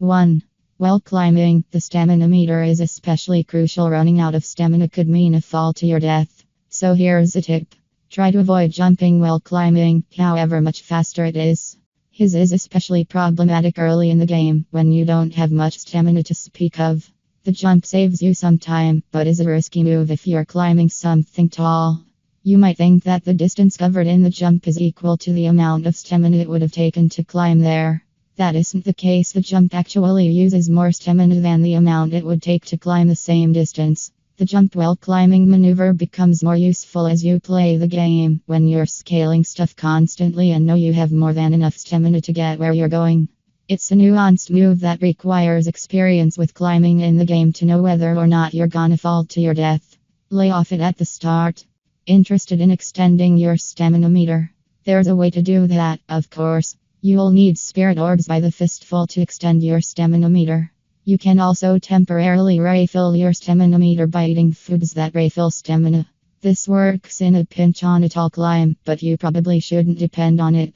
1. While climbing, the stamina meter is especially crucial. Running out of stamina could mean a fall to your death. So here's a tip. Try to avoid jumping while climbing, however much faster it is. His is especially problematic early in the game, when you don't have much stamina to speak of. The jump saves you some time, but is a risky move if you're climbing something tall. You might think that the distance covered in the jump is equal to the amount of stamina it would have taken to climb there. That isn't the case. The jump actually uses more stamina than the amount it would take to climb the same distance. The jump while climbing maneuver becomes more useful as you play the game, when you're scaling stuff constantly and know you have more than enough stamina to get where you're going. It's a nuanced move that requires experience with climbing in the game to know whether or not you're gonna fall to your death. Lay off it at the start. Interested in extending your stamina meter? There's a way to do that, of course. You'll need spirit orbs by the fistful to extend your stamina meter. You can also temporarily refill your stamina meter by eating foods that refill stamina. This works in a pinch on a tall climb, but you probably shouldn't depend on it.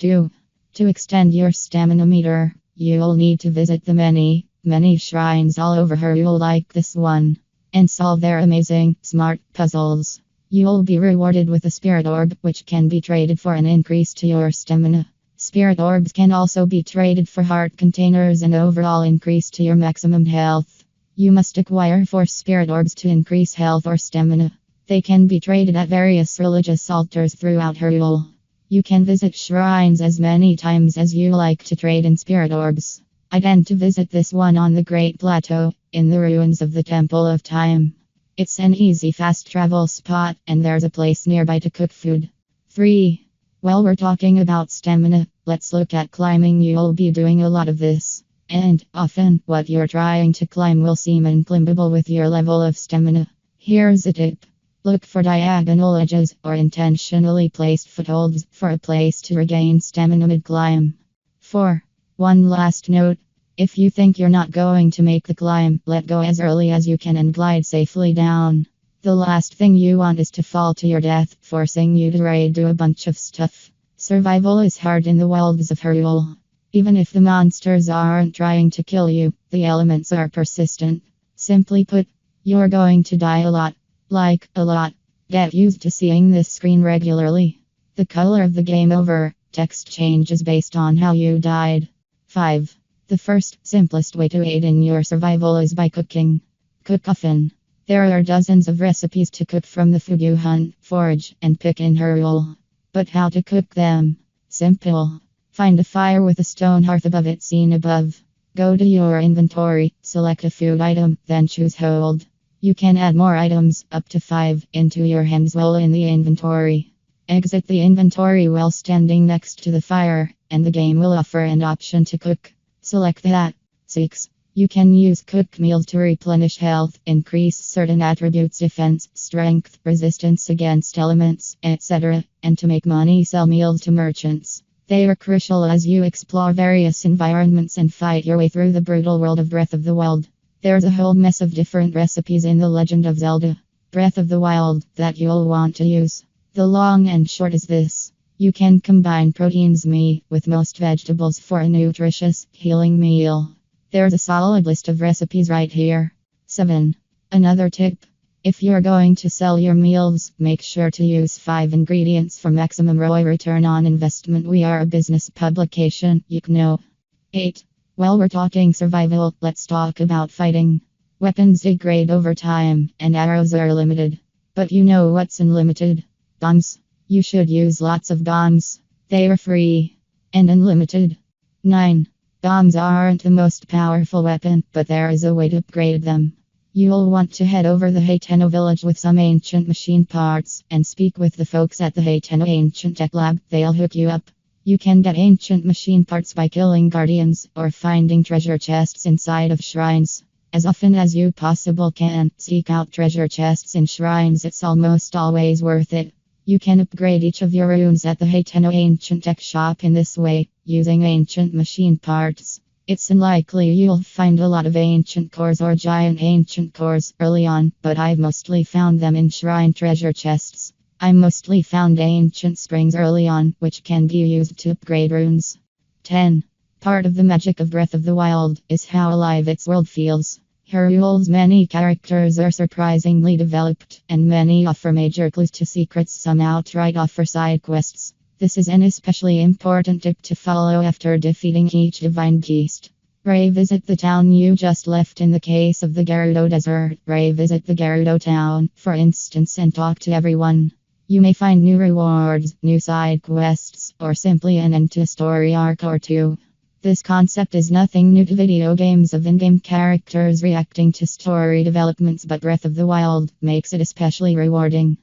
2. To extend your stamina meter, you'll need to visit the many shrines all over Hyrule like this one, and solve their amazing, smart puzzles. You'll be rewarded with a spirit orb, which can be traded for an increase to your stamina. Spirit orbs can also be traded for heart containers and overall increase to your maximum health. You must acquire 4 spirit orbs to increase health or stamina. They can be traded at various religious altars throughout Hyrule. You can visit shrines as many times as you like to trade in spirit orbs. I tend to visit this one on the Great Plateau, in the ruins of the Temple of Time. It's an easy fast travel spot, and there's a place nearby to cook food. 3. While we're talking about stamina, let's look at climbing. You'll be doing a lot of this, and often what you're trying to climb will seem unclimbable with your level of stamina. Here's a tip. Look for diagonal edges or intentionally placed footholds for a place to regain stamina mid-climb. 4. One last note. If you think you're not going to make the climb, let go as early as you can and glide safely down. The last thing you want is to fall to your death, forcing you to redo a bunch of stuff. Survival is hard in the wilds of Hyrule. Even if the monsters aren't trying to kill you, the elements are persistent. Simply put, you're going to die a lot. Like, a lot. Get used to seeing this screen regularly. The color of the game over text changes based on how you died. 5. The first, simplest way to aid in your survival is by cooking. Cook often. There are dozens of recipes to cook from the food you hunt, forage, and pick in Hyrule. But how to cook them? Simple. Find a fire with a stone hearth above it seen above. Go to your inventory, select a food item, then choose hold. You can add more items, up to 5, into your hands while in the inventory. Exit the inventory while standing next to the fire, and the game will offer an option to cook. Select that. 6. You can use cooked meals to replenish health, increase certain attributes, defense, strength, resistance against elements, etc., and to make money sell meals to merchants. They are crucial as you explore various environments and fight your way through the brutal world of Breath of the Wild. There's a whole mess of different recipes in the Legend of Zelda Breath of the Wild that you'll want to use. The long and short is this. You can combine proteins meat with most vegetables for a nutritious, healing meal. There's a solid list of recipes right here. 7. Another tip. If you're going to sell your meals, make sure to use 5 ingredients for maximum ROI return on investment. We are a business publication, you know. 8. While we're talking survival, let's talk about fighting. Weapons degrade over time, and arrows are limited. But you know what's unlimited? Bombs. You should use lots of bombs. They are free and unlimited. 9. Bombs aren't the most powerful weapon, but there is a way to upgrade them. You'll want to head over the Hayteno village with some ancient machine parts and speak with the folks at the Hayteno Ancient Tech Lab. They'll hook you up. You can get ancient machine parts by killing guardians or finding treasure chests inside of shrines. As often as you possibly can, seek out treasure chests in shrines. It's almost always worth it. You can upgrade each of your runes at the Hayteno Ancient Tech Shop in this way, using ancient machine parts. It's unlikely you'll find a lot of ancient cores or giant ancient cores early on, but I've mostly found them in shrine treasure chests. I mostly found ancient springs early on, which can be used to upgrade runes. 10. Part of the magic of Breath of the Wild is how alive its world feels. Hyrule's many characters are surprisingly developed, and many offer major clues to secrets, some outright offer side quests. This is an especially important tip to follow after defeating each divine beast. Revisit the town you just left in the case of the Gerudo Desert. Revisit the Gerudo town, for instance, and talk to everyone. You may find new rewards, new side quests, or simply an end to a story arc or two. This concept is nothing new to video games of in-game characters reacting to story developments, but Breath of the Wild makes it especially rewarding.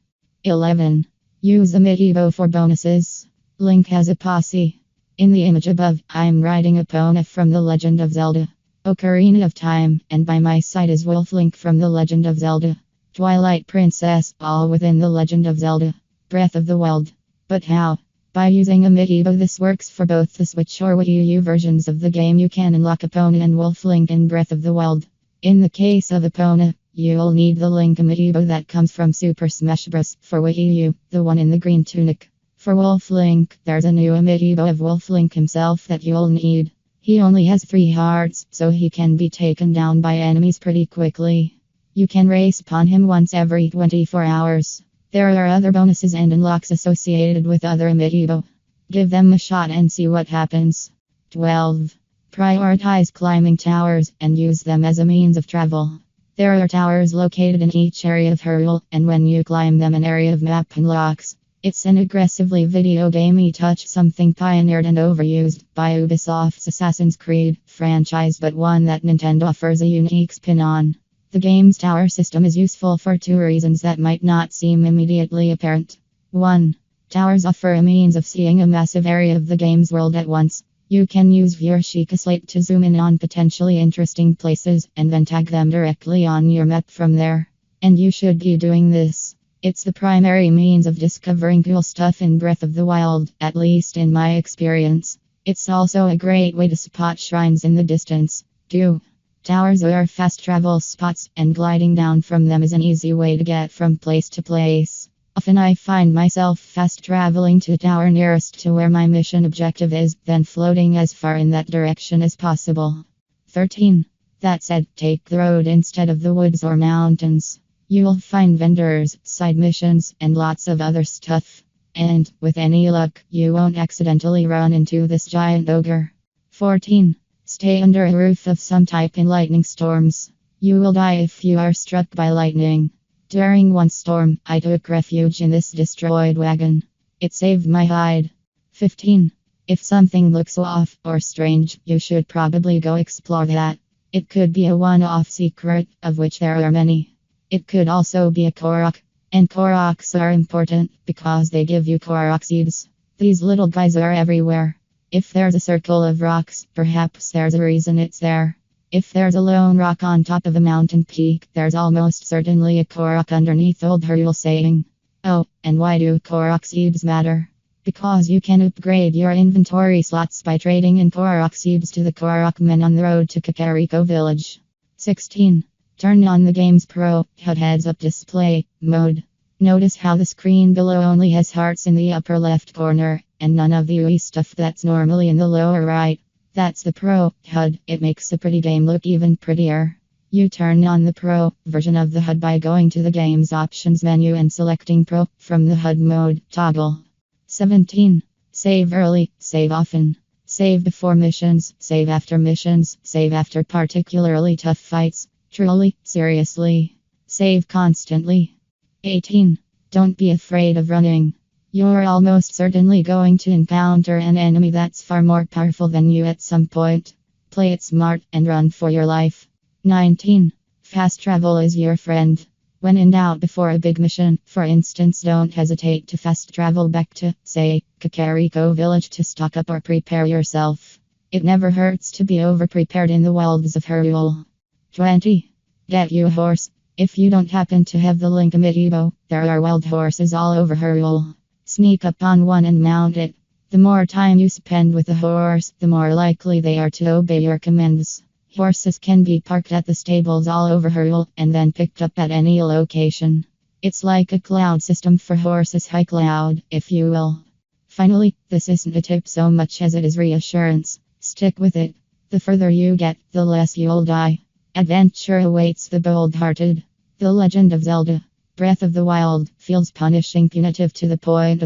11. Use Amiibo for bonuses. Link has a posse. In the image above, I'm riding Epona from The Legend of Zelda. Ocarina of Time, and by my side is Wolf Link from The Legend of Zelda. Twilight Princess, all within The Legend of Zelda. Breath of the Wild. But how? By using Amiibo. This works for both the Switch or Wii U versions of the game. You can unlock Epona and Wolf Link in Breath of the Wild. In the case of Epona, you'll need the Link Amiibo that comes from Super Smash Bros. For Wii U, the one in the green tunic. For Wolf Link, there's a new Amiibo of Wolf Link himself that you'll need. He only has 3 hearts, so he can be taken down by enemies pretty quickly. You can race upon him once every 24 hours. There are other bonuses and unlocks associated with other Amiibo. Give them a shot and see what happens. 12. Prioritize climbing towers and use them as a means of travel. There are towers located in each area of Hyrule, and when you climb them, an area of map unlocks. It's an aggressively video gamey touch, something pioneered and overused by Ubisoft's Assassin's Creed franchise, but one that Nintendo offers a unique spin on. The game's tower system is useful for 2 reasons that might not seem immediately apparent. 1. Towers offer a means of seeing a massive area of the game's world at once. You can use your Sheikah Slate to zoom in on potentially interesting places and then tag them directly on your map from there. And you should be doing this. It's the primary means of discovering cool stuff in Breath of the Wild, at least in my experience. It's also a great way to spot shrines in the distance. 2. Towers are fast travel spots, and gliding down from them is an easy way to get from place to place. Often I find myself fast traveling to the tower nearest to where my mission objective is, then floating as far in that direction as possible. 13. That said, take the road instead of the woods or mountains. You'll find vendors, side missions, and lots of other stuff. And, with any luck, you won't accidentally run into this giant ogre. 14. Stay under a roof of some type in lightning storms. You will die if you are struck by lightning. During one storm, I took refuge in this destroyed wagon. It saved my hide. 15. If something looks off or strange, you should probably go explore that. It could be a one-off secret, of which there are many. It could also be a Korok. And Koroks are important because they give you Korok seeds. These little guys are everywhere. If there's a circle of rocks, perhaps there's a reason it's there. If there's a lone rock on top of a mountain peak, there's almost certainly a Korok underneath, old Hyrule saying. Oh, and why do Korok seeds matter? Because you can upgrade your inventory slots by trading in Korok seeds to the Korok men on the road to Kakariko Village. 16. Turn on the game's Pro HUD heads-up display mode. Notice how the screen below only has hearts in the upper left corner, and none of the UI stuff that's normally in the lower right. That's the Pro HUD. It makes a pretty game look even prettier. You turn on the Pro version of the HUD by going to the game's options menu and selecting Pro from the HUD mode toggle. 17. Save early, save often. Save before missions, save after missions, save after particularly tough fights. Truly, seriously. Save constantly. 18. Don't be afraid of running. You're almost certainly going to encounter an enemy that's far more powerful than you at some point. Play it smart and run for your life. 19. Fast travel is your friend. When in doubt before a big mission, for instance, don't hesitate to fast travel back to, say, Kakariko Village to stock up or prepare yourself. It never hurts to be over-prepared in the wilds of Hyrule. 20. Get you a horse. If you don't happen to have the Link Amiibo, there are wild horses all over Hyrule. Sneak up on one and mount it. The more time you spend with the horse, the more likely they are to obey your commands. Horses can be parked at the stables all over Hyrule and then picked up at any location. It's like a cloud system for horses, high cloud, if you will. Finally, this isn't a tip so much as it is reassurance. Stick with it. The further you get, the less you'll die. Adventure awaits the bold-hearted. The Legend of Zelda. Breath of the Wild feels punishing, punitive to the point of